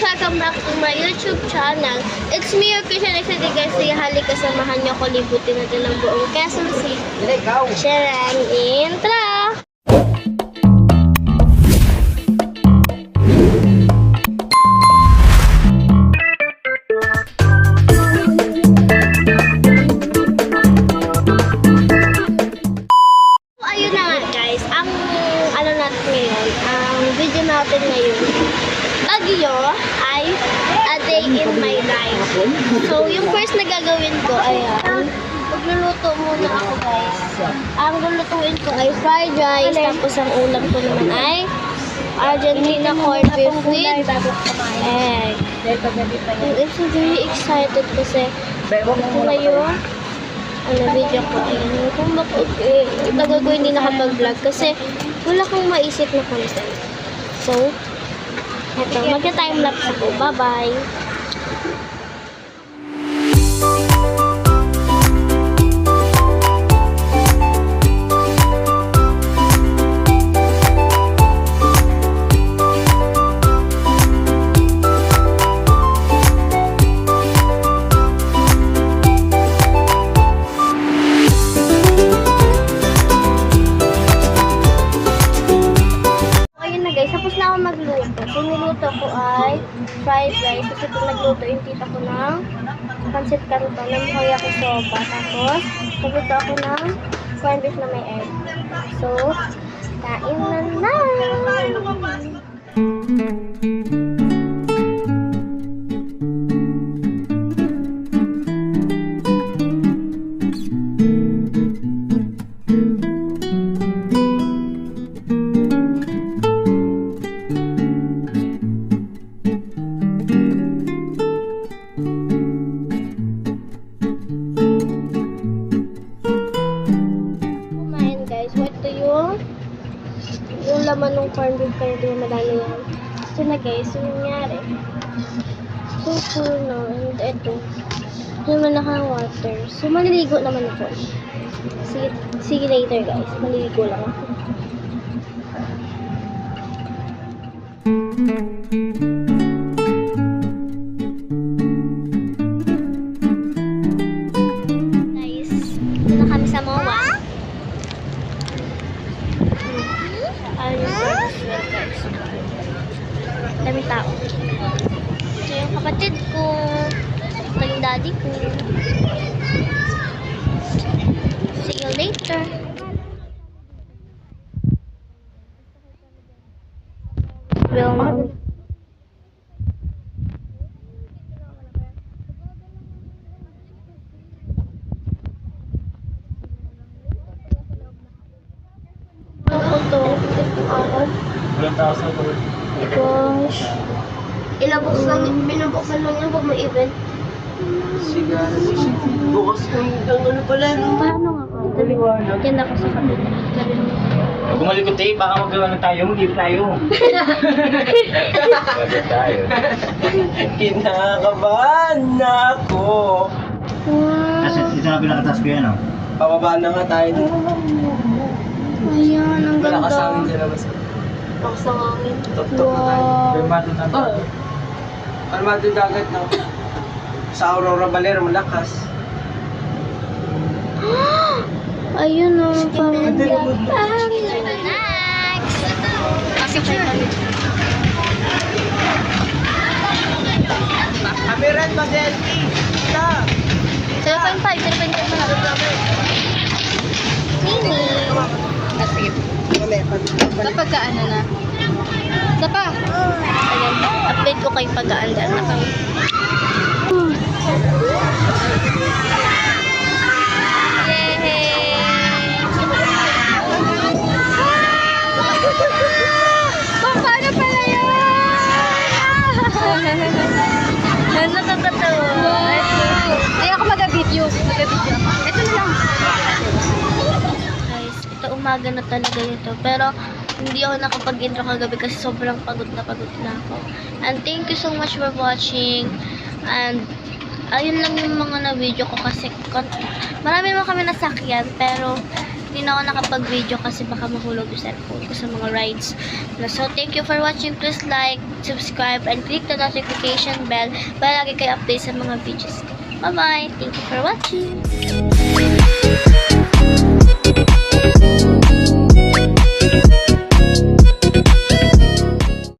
guys! Welcome back to my YouTube channel. It's me, your Christian Excited guys. Sige, halika, samahan niyo ako libutin natin ang buong Quezon City. Sharan, intro! Ayun na nga guys, ang ano natin ngayon, ang video natin ngayon, Baguio ay a day in my life. So, yung first na gagawin ko ay magluluto muna ako guys. Ang lulutuin ko ay fried rice, tapos ang ulam ko naman ay Argentina corned beef with egg. I'm so very excited kasi ito na yung video ko. Ayan, kung itagal ko hindi nakapag-vlog kasi wala kong maisip na content. So, eto, magka-timelapse ako. Bye-bye! Tapos na ako magluto. So, niluto ko ay fried rice. Kasi kung nagluto yung tita ko ng pancit canton, namuhay ako soba. Tapos, nagluto ako ng corned beef na may egg. So, kain na! Yung laman ng corned beef kayo din madami yan. So na guys, yung nangyari. So cool no. And ito. Naman naka-water. So maliligo naman ako. Sige later guys. Maliligo lang ako. Guys, ito na kami sa MOA. Dami tao. Ito yung kapatid ko. Ito yung daddy ko. See you later. Walang tao sa ito. Gosh. Binubuksan lang yan pag may event. Sigara si Shiki. Bukas ng ano pala, no? Paano nga ako? Yan ako sa kabila. Huwag gumalikot eh, baka magawa na tayo, hindi tayo. Bagay tayo. Kinakabahan na ako. Wow. Kasi ito na pinakatas ko yan, oh. Pababa na nga tayo. Ayan, ang ganda. Malakas hangin sa labas. Lakas ng hangin. Tok-tok na tayo. Wow. Kalmado na tayo. Kalmado yung dagat na. Sa Aurora Valera, malakas. Ayun o, parang Amiran, mag-selfie! Ito! 0.5 na. Mini. Sige. Kapag kaano na. Isa pa. Ayan, update ko kay pag-aandar na kayo. Paano pala yun? Nakakatawa. Ay, ako mag-video. Ito na lang. Guys, ito umaga na talaga ito. Pero, hindi ako nakapag-intro kagabi kasi sobrang pagod na ako. And thank you so much for watching. And, ayun lang yung mga na-video ko kasi marami naman kami nasakyan. Pero, Hindi na ako nakapag-video kasi baka mahulog yung cellphone ko sa mga rides. So, thank you for watching. Please like, subscribe, and click the notification bell para lagi kayo update sa mga videos ko. Bye-bye! Thank you for watching!